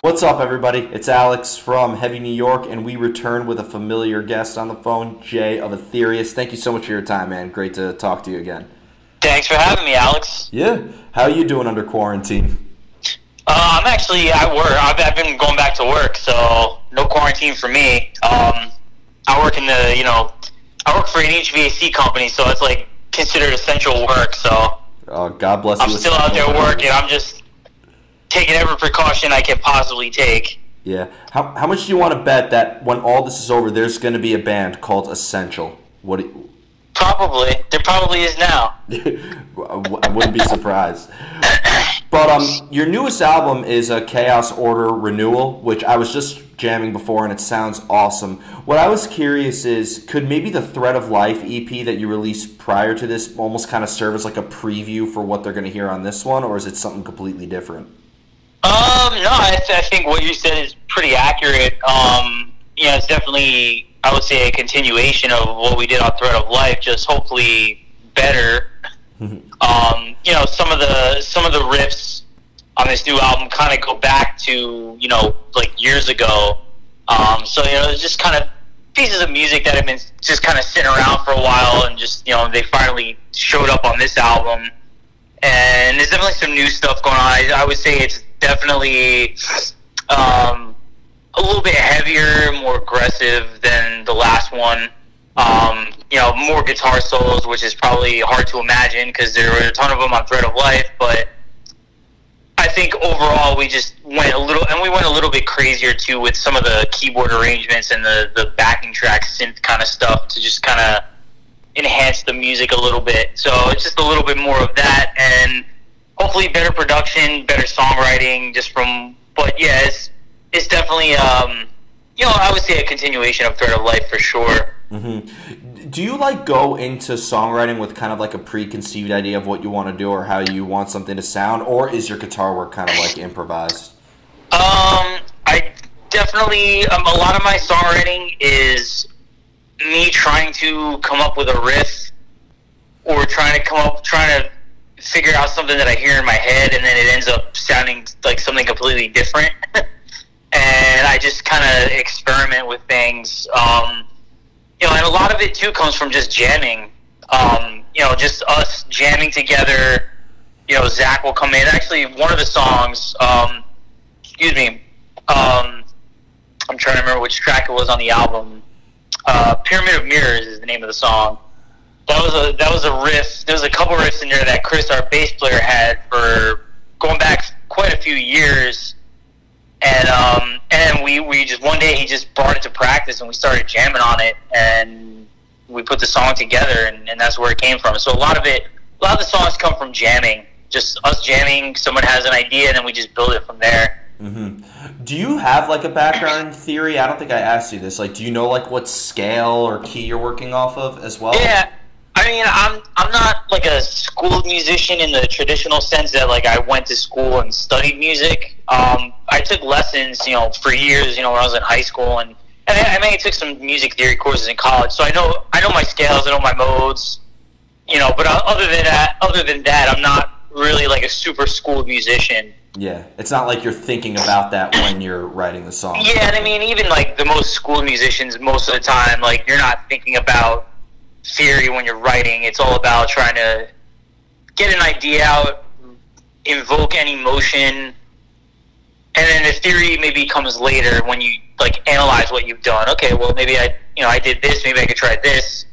What's up, everybody? It's Alex from Heavy New York, and we return with a familiar guest on the phone, Jay of Etherius. Thank you so much for your time, man. Great to talk to you again. Thanks for having me, Alex. Yeah. How are you doing under quarantine? I'm actually at work. I've been going back to work, so no quarantine for me. I work in I work for an HVAC company, so it's like considered essential work. So God bless you. I'm still out there working. I'm just taking every precaution I can possibly take. Yeah. How much do you want to bet that when all this is over, there's going to be a band called Essential? Probably. There probably is now. I wouldn't be surprised. But your newest album is Chaos Order Renewal, which I was just jamming before, and it sounds awesome. What I was curious is, could maybe the Thread of Life EP that you released prior to this almost kind of serve as like a preview for what they're going to hear on this one, or is it something completely different? No, I think what you said is pretty accurate. It's definitely, I would say, a continuation of what we did on Thread of Life, just hopefully better. Some of the riffs on this new album kind of go back to, like years ago. It's just kind of pieces of music that have been just kind of sitting around for a while, and just, they finally showed up on this album. And there's definitely some new stuff going on. I would say it's definitely a little bit heavier, more aggressive than the last one. More guitar solos, which is probably hard to imagine because there were a ton of them on Thread of Life. But I think overall we just went a little bit crazier too with some of the keyboard arrangements and the backing track synth kind of stuff to just kind of enhance the music a little bit. So it's just a little bit more of that, and hopefully better production, better songwriting. But yeah, it's definitely I would say a continuation of Thread of Life for sure. Mm-hmm. Do you go into songwriting with kind of like a preconceived idea of what you want to do or how you want something to sound, or is your guitar work kind of like improvised? I definitely a lot of my songwriting is me trying to come up with a riff, or trying to figure out something that I hear in my head, and then it ends up sounding like something completely different. And I just kind of experiment with things. And a lot of it too comes from just jamming. Just us jamming together. Zach will come in. Actually, one of the songs, I'm trying to remember which track it was on the album. Pyramid of Mirrors is the name of the song. That was a riff. There was a couple riffs in there that Chris, our bass player, had for going back quite a few years. And we just one day he just brought it to practice, and we started jamming on it, and we put the song together, and that's where it came from. So a lot of the songs come from jamming, just us jamming. Someone has an idea, and then we just build it from there. Mm-hmm. Do you have a background theory? I don't think I asked you this. Do you know what scale or key you're working off of as well? Yeah. I mean, I'm not a schooled musician in the traditional sense that I went to school and studied music. I took lessons, for years, when I was in high school, and I took some music theory courses in college. So I know my scales, I know my modes, But other than that, I'm not really a super schooled musician. Yeah, it's not like you're thinking about that when you're writing the song. Yeah, and I mean, even the most schooled musicians, most of the time, you're not thinking about theory when you're writing. It's all about trying to get an idea out, invoke an emotion, and then the theory maybe comes later when you analyze what you've done. Okay, well, maybe I did this, maybe I could try this.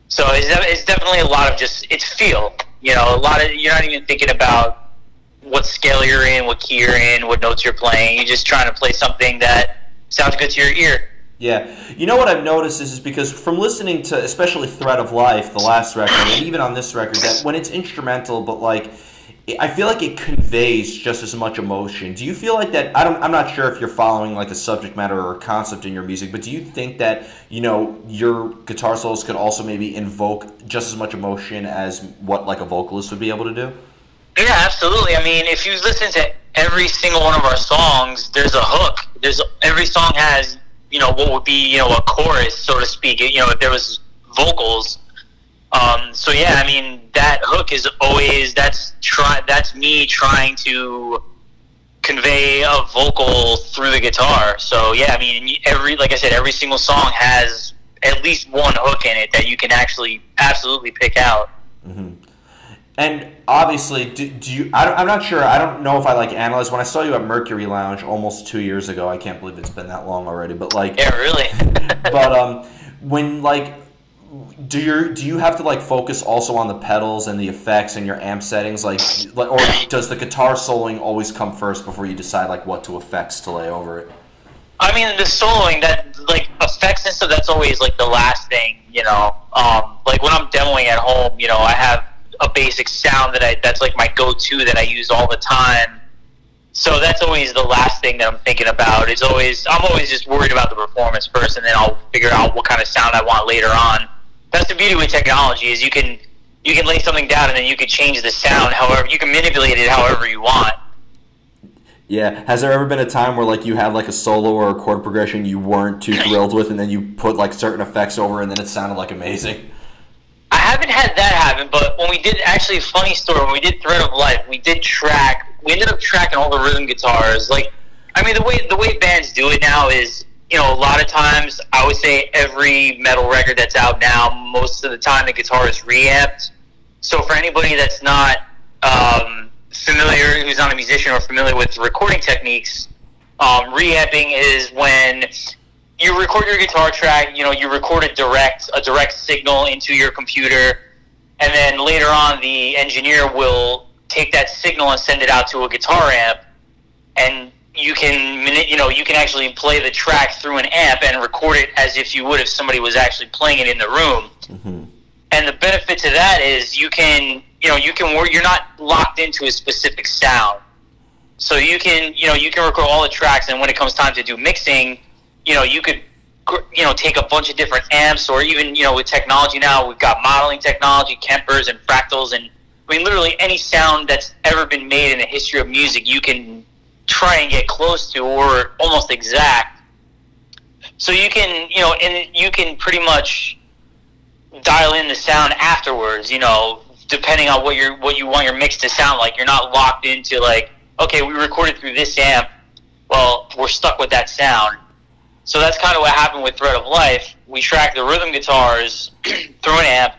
So it's definitely a lot of it's feel. You're not even thinking about what scale you're in, what key you're in, what notes you're playing. You're just trying to play something that sounds good to your ear. Yeah. What I've noticed is because from listening to especially Thread of Life, the last record, and even on this record, that when it's instrumental, but I feel like it conveys just as much emotion. Do you feel like that? I'm not sure if you're following a subject matter or a concept in your music, but do you think that, your guitar solos could also maybe invoke just as much emotion as what a vocalist would be able to do? Yeah, absolutely. I mean, if you listen to every single one of our songs, there's a hook. Every song has what would be, a chorus, so to speak, if there was vocals. So yeah, I mean, that hook is always, that's me trying to convey a vocal through the guitar. So yeah, I mean, like I said, every single song has at least one hook in it that you can actually absolutely pick out. Mm-hmm. And obviously, do you? I'm not sure. I don't know if I analyzed when I saw you at Mercury Lounge almost 2 years ago. I can't believe it's been that long already. But yeah, really. But when do you have to focus also on the pedals and the effects and your amp settings, or does the guitar soloing always come first before you decide what to effects to lay over it? I mean, the soloing, that effects and stuff, that's always the last thing, when I'm demoing at home, I have a basic sound that's my go-to that I use all the time. So that's always the last thing that I'm thinking about. I'm always just worried about the performance first, and then I'll figure out what kind of sound I want later on. That's the beauty with technology, is you can lay something down and then you can change the sound however, you can manipulate it however you want. Yeah. Has there ever been a time where you had a solo or a chord progression you weren't too thrilled with, and then you put certain effects over and then it sounded amazing? I haven't had that happen, but when we did, actually, funny story, when we did Thread of Life, we ended up tracking all the rhythm guitars. I mean, the way bands do it now is, a lot of times, I would say every metal record that's out now, most of the time the guitar is reamped. So for anybody that's not familiar, who's not a musician or familiar with recording techniques, reamping is when you record your guitar track, you record a direct signal into your computer, and then later on the engineer will take that signal and send it out to a guitar amp, and you can actually play the track through an amp and record it as if you would if somebody was actually playing it in the room. Mm-hmm. And the benefit to that is you're not locked into a specific sound. So you can record all the tracks, and when it comes time to do mixing, you could take a bunch of different amps, or even with technology now, we've got modeling technology, Kempers and fractals, and I mean literally any sound that's ever been made in the history of music you can try and get close to, or almost exact. So you can and you can pretty much dial in the sound afterwards, depending on what you want your mix to sound like. You're not locked into okay, we recorded through this amp, well, we're stuck with that sound. So that's kind of what happened with Thread of Life. We tracked the rhythm guitars through an amp,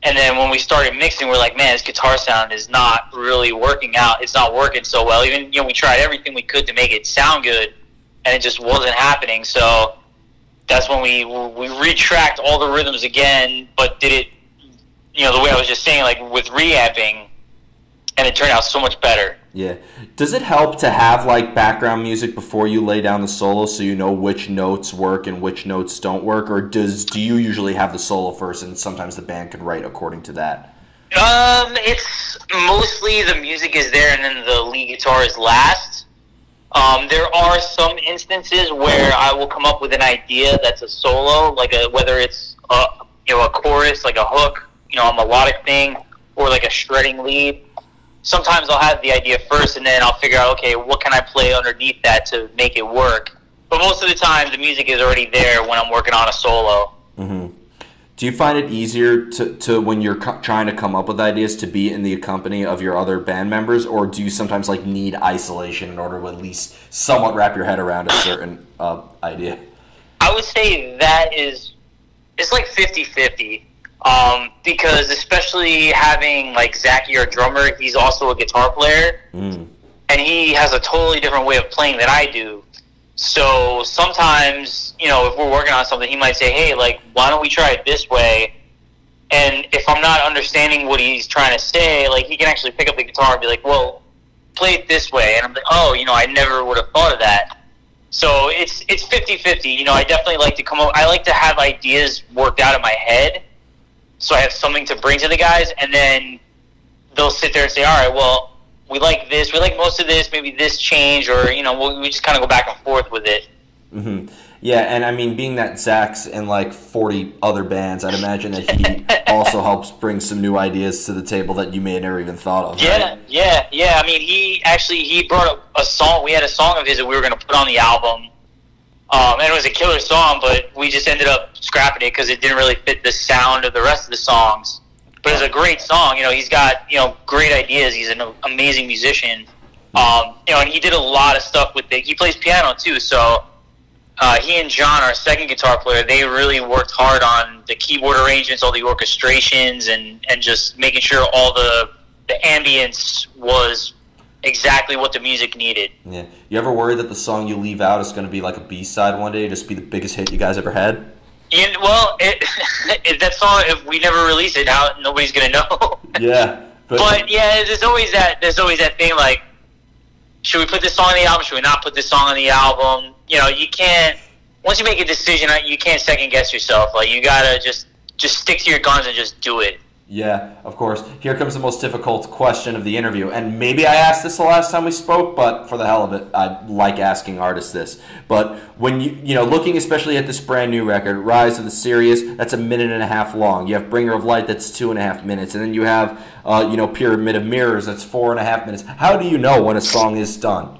and then when we started mixing, we're like, man, this guitar sound is not really working out. It's not working so well. Even, we tried everything we could to make it sound good, and it just wasn't happening. So that's when we retracked all the rhythms again, but did it, the way I was just saying, with reamping, and it turned out so much better. Yeah. Does it help to have background music before you lay down the solo, so you know which notes work and which notes don't work, or do you usually have the solo first and sometimes the band can write according to that? It's mostly the music is there and then the lead guitar is last. There are some instances where I will come up with an idea that's a solo, whether it's a chorus, a hook, a melodic thing, or a shredding lead. Sometimes I'll have the idea first, and then I'll figure out, okay, what can I play underneath that to make it work? But most of the time, the music is already there when I'm working on a solo. Mm-hmm. Do you find it easier to when you're trying to come up with ideas, to be in the company of your other band members, or do you sometimes need isolation in order to at least somewhat wrap your head around a certain idea? I would say it's 50-50. Because especially having Zachy, our drummer, he's also a guitar player, and he has a totally different way of playing than I do. So sometimes, if we're working on something, he might say, hey, why don't we try it this way? And if I'm not understanding what he's trying to say, he can actually pick up the guitar and be like, well, play it this way. And I'm like, oh, I never would have thought of that. So it's 50-50. I definitely like to I like to have ideas worked out in my head, so I have something to bring to the guys, and then they'll sit there and say, all right, well, we like this, we like most of this, maybe this change, or, we just kind of go back and forth with it. Mm-hmm. Yeah, and I mean, being that Zach's in 40 other bands, I'd imagine that he also helps bring some new ideas to the table that you may have never even thought of. Yeah, right? yeah. I mean, he brought up a song. We had a song of his that we were going to put on the album. And it was a killer song, but we just ended up scrapping it because it didn't really fit the sound of the rest of the songs. But it's a great song. He's got, great ideas. He's an amazing musician. And he did a lot of stuff with it. He plays piano too, so he and John, our second guitar player, they really worked hard on the keyboard arrangements, all the orchestrations, and just making sure all the ambience was exactly what the music needed. Yeah. You ever worried that the song you leave out is going to be like a B-side one day, just be the biggest hit you guys ever had? Well, that song, if we never release it, nobody's going to know. Yeah. But yeah, there's always that thing, like, should we put this song on the album? Should we not put this song on the album? You can't, once you make a decision, you can't second guess yourself. Like, you got to just stick to your guns and just do it. Yeah, of course. Here comes the most difficult question of the interview. And maybe I asked this the last time we spoke, but for the hell of it, I like asking artists this. But when looking especially at this brand new record, Rise of the Sirius, that's 1.5 minutes long. You have Bringer of Light, that's 2.5 minutes. And then you have, Pyramid of Mirrors, that's 4.5 minutes. How do you know when a song is done?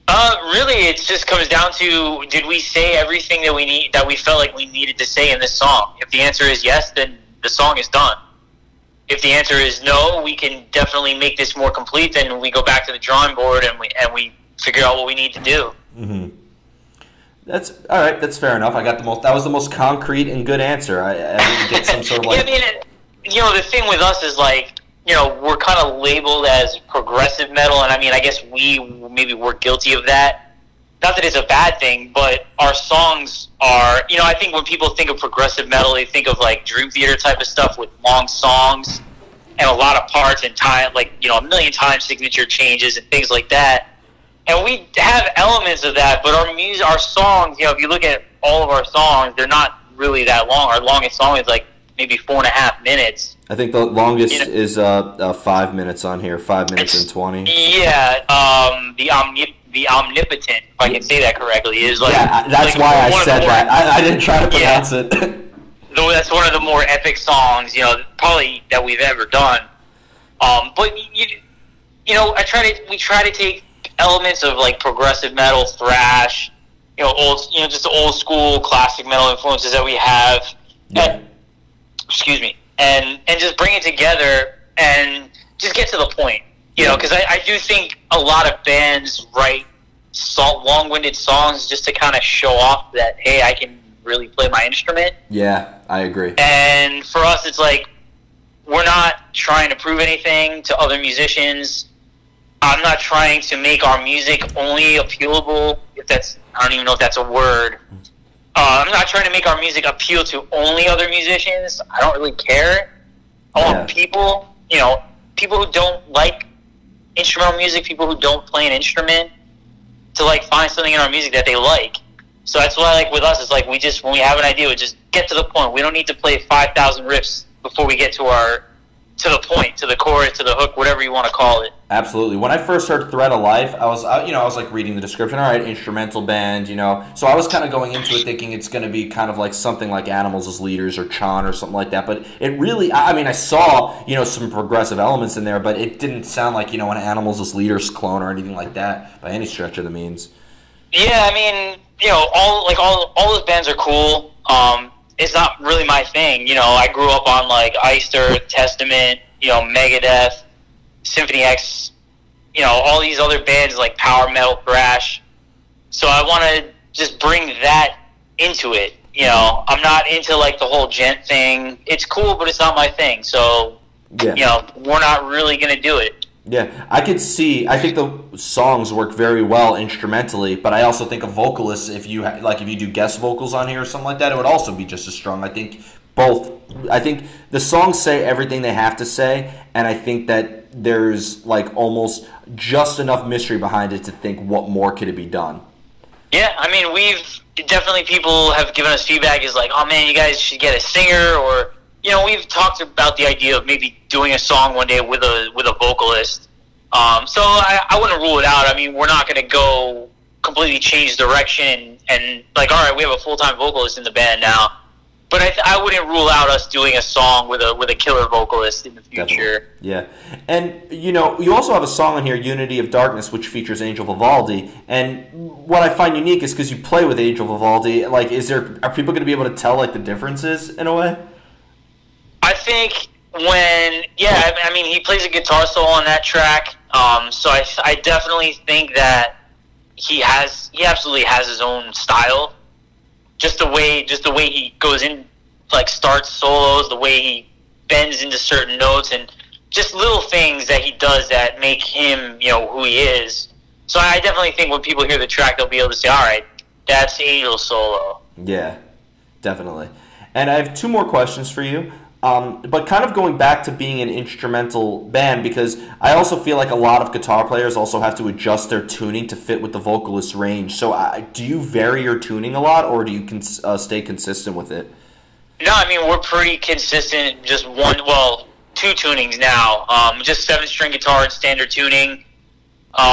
Really, it just comes down to, did we say everything that we felt like we needed to say in this song? If the answer is yes, then the song is done. If the answer is no, we can definitely make this more complete. Then we go back to the drawing board and we figure out what we need to do. Mm-hmm. That's all right. That's fair enough. That was the most concrete and good answer. I didn't get some sort of like. Yeah, the thing with us is like, we're kind of labeled as progressive metal, and I guess we're guilty of that. Not that it's a bad thing, but our songs are, I think when people think of progressive metal, they think of like Dream Theater type of stuff with long songs and a lot of parts and time, like, 1 million time signature changes and things like that. And we have elements of that, but our songs, if you look at all of our songs, they're not really that long. Our longest song is like maybe 4.5 minutes. I think the longest is 5 minutes on here, 5 minutes and 20. Yeah, the Omnipotent, if I can say that correctly, is like... Yeah, that's why I said that. I didn't try to pronounce it. That's one of the more epic songs, probably that we've ever done. But, we try to take elements of, like, progressive metal, thrash, just the old school classic metal influences that we have. Yeah. Excuse me. And just bring it together and just get to the point. Because I do think a lot of bands write long-winded songs just to kind of show off that, hey, I can really play my instrument. Yeah, I agree. And for us, it's like, we're not trying to prove anything to other musicians. I'm not trying to make our music only appealable, I don't even know if that's a word. I'm not trying to make our music appeal to only other musicians. I don't really care. I want people who don't like instrumental music, people who don't play an instrument, to like find something in our music that they like. So that's why, like, with us, it's like when we have an idea, we just get to the point. We don't need to play 5,000 riffs before we get to the point, to the chorus, to the hook, whatever you want to call it. Absolutely. When I first heard Thread of Life, I was like reading the description. All right, instrumental band, So I was kind of going into it thinking it's going to be kind of like something like Animals as Leaders or Chon or something like that. But it really, I saw, some progressive elements in there, but it didn't sound like, an Animals as Leaders clone or anything like that by any stretch of the means. Yeah, all those bands are cool. It's not really my thing. I grew up on like Iced Earth, Testament, Megadeth, Symphony X, all these other bands like power metal, thrash. So I want to just bring that into it. I'm not into like the whole gent thing. It's cool, but it's not my thing. So, we're not really going to do it. Yeah, I think the songs work very well instrumentally, but I also think a vocalist, if you do guest vocals on here or something like that, it would also be just as strong. I think the songs say everything they have to say, and I think that there's like almost just enough mystery behind it to think what more could it be done. Yeah, people have given us feedback is like, oh man, you guys should get a singer, or we've talked about the idea of maybe doing a song one day with a vocalist. So I wouldn't rule it out. We're not going to go completely change direction and like, all right, we have a full-time vocalist in the band now. But I wouldn't rule out us doing a song with a killer vocalist in the future. Definitely. Yeah. And, you also have a song on here, Unity of Darkness, which features Angel Vivaldi. And what I find unique is because you play with Angel Vivaldi, like, are people going to be able to tell, like, the differences in a way? I think he plays a guitar solo on that track. So I definitely think that he absolutely has his own style. Just the way he goes in, like starts solos, the way he bends into certain notes, and just little things that he does that make him, who he is. So I definitely think when people hear the track, they'll be able to say, all right, that's Angel's solo. Yeah, definitely. And I have two more questions for you. But kind of going back to being an instrumental band, because I also feel like a lot of guitar players also have to adjust their tuning to fit with the vocalist's range. So do you vary your tuning a lot, or do you stay consistent with it? No, I mean, we're pretty consistent. Just two tunings now. Just 7-string guitar and standard tuning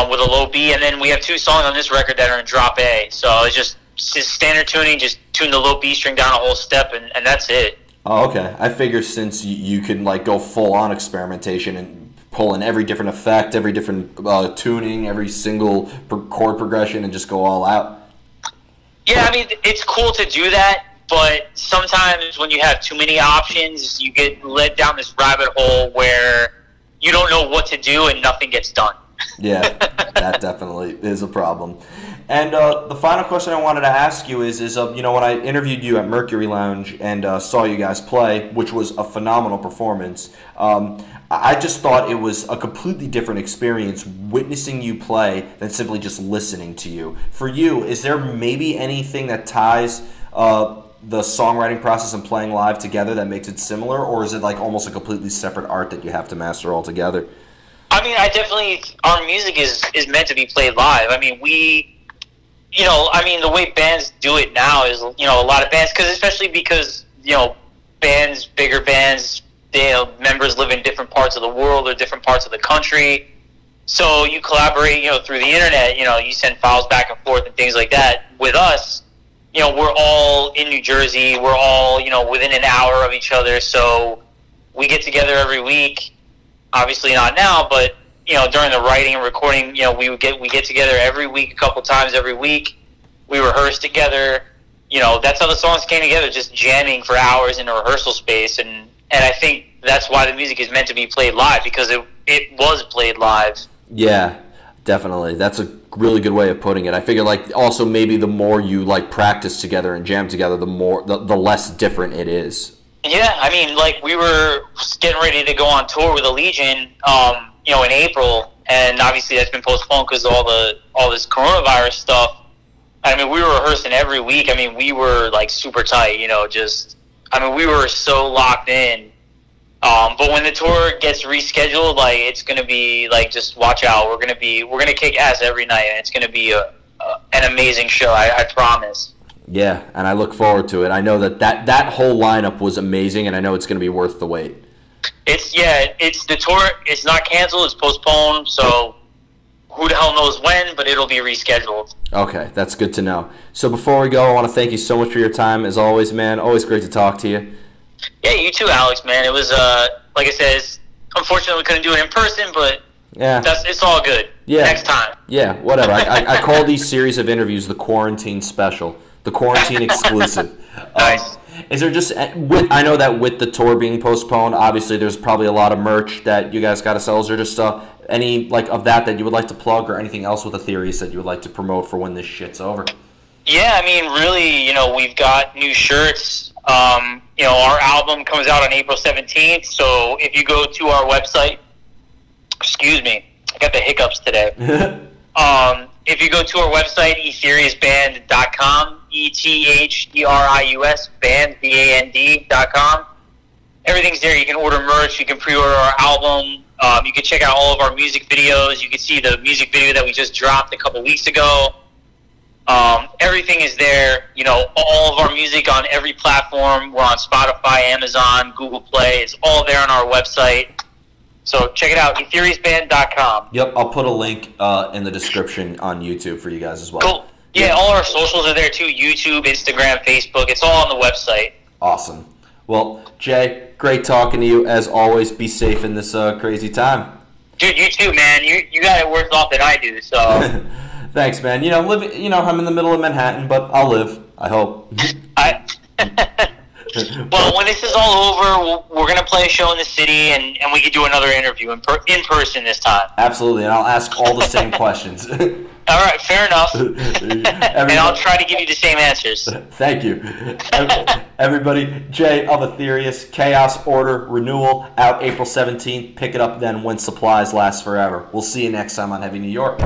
with a low B. And then we have 2 songs on this record that are in drop A. So it's just standard tuning, just tune the low B string down a whole step, and that's it. Oh, okay. I figure since you can like go full on experimentation and pull in every different effect, every different tuning, every single chord progression, and just go all out. Yeah, I mean, it's cool to do that, but sometimes when you have too many options, you get led down this rabbit hole where you don't know what to do and nothing gets done. Yeah, that definitely is a problem. And the final question I wanted to ask you is when I interviewed you at Mercury Lounge and saw you guys play, which was a phenomenal performance, I just thought it was a completely different experience witnessing you play than simply just listening to you. For you, is there maybe anything that ties the songwriting process and playing live together that makes it similar, or is it like almost a completely separate art that you have to master altogether? I mean, our music is meant to be played live. I mean, the way bands do it now is, a lot of bands, especially because, bigger bands, members live in different parts of the world or different parts of the country. So you collaborate, through the internet, you send files back and forth and things like that. With us, we're all in New Jersey. We're all, within an hour of each other. So we get together every week. Obviously not now, but during the writing and recording, we get together every week, a couple times every week. We rehearse together. That's how the songs came together, just jamming for hours in a rehearsal space. And I think that's why the music is meant to be played live, because it was played live. Yeah, definitely. That's a really good way of putting it. I figure like also maybe the more you like practice together and jam together, the less different it is. Yeah, I mean, like we were getting ready to go on tour with Allegiant, in April, and obviously that's been postponed because of all this coronavirus stuff. I mean, we were rehearsing every week. I mean, we were like super tight, we were so locked in. But when the tour gets rescheduled, like it's gonna be like, just watch out. We're gonna kick ass every night, and it's gonna be an amazing show. I promise. Yeah, and I look forward to it. I know that whole lineup was amazing, and I know it's going to be worth the wait. It's the tour. It's not canceled. It's postponed. So who the hell knows when? But it'll be rescheduled. Okay, that's good to know. So before we go, I want to thank you so much for your time, as always, man. Always great to talk to you. Yeah, you too, Alex. Man, it was like I said, unfortunately we couldn't do it in person, but yeah, it's all good. Yeah, next time. Yeah, whatever. I call these series of interviews the quarantine special. The quarantine exclusive. Nice. Is there just I know that with the tour being postponed, obviously there's probably a lot of merch that you guys got to sell. Is there just any like of that you would like to plug, or anything else with Etherius that you would like to promote for when this shit's over? Yeah, I mean, really, we've got new shirts. Our album comes out on April 17th. So if you go to our website, excuse me, I got the hiccups today. If you go to our website, etheriusband.com, ETHERIUS band, BAND.com. Everything's there. You can order merch. You can pre-order our album. You can check out all of our music videos. You can see the music video that we just dropped a couple weeks ago. Everything is there. All of our music on every platform. We're on Spotify, Amazon, Google Play. It's all there on our website. So check it out, etheriusband.com. Yep, I'll put a link in the description on YouTube for you guys as well. Cool. Yeah, all our socials are there too. YouTube, Instagram, Facebook. It's all on the website. Awesome. Well, Jay, great talking to you. As always, be safe in this crazy time. Dude, you too, man. You got it worse off than I do, so. Thanks, man. I'm in the middle of Manhattan, but I'll live, I hope. Well, when this is all over, we're going to play a show in the city, and we can do another interview in person this time. Absolutely, and I'll ask all the same questions. All right, fair enough. And I'll try to give you the same answers. Thank you. Everybody, Jay of Etherius, Chaos Order Renewal, out April 17th. Pick it up then when supplies last forever. We'll see you next time on Heavy New York.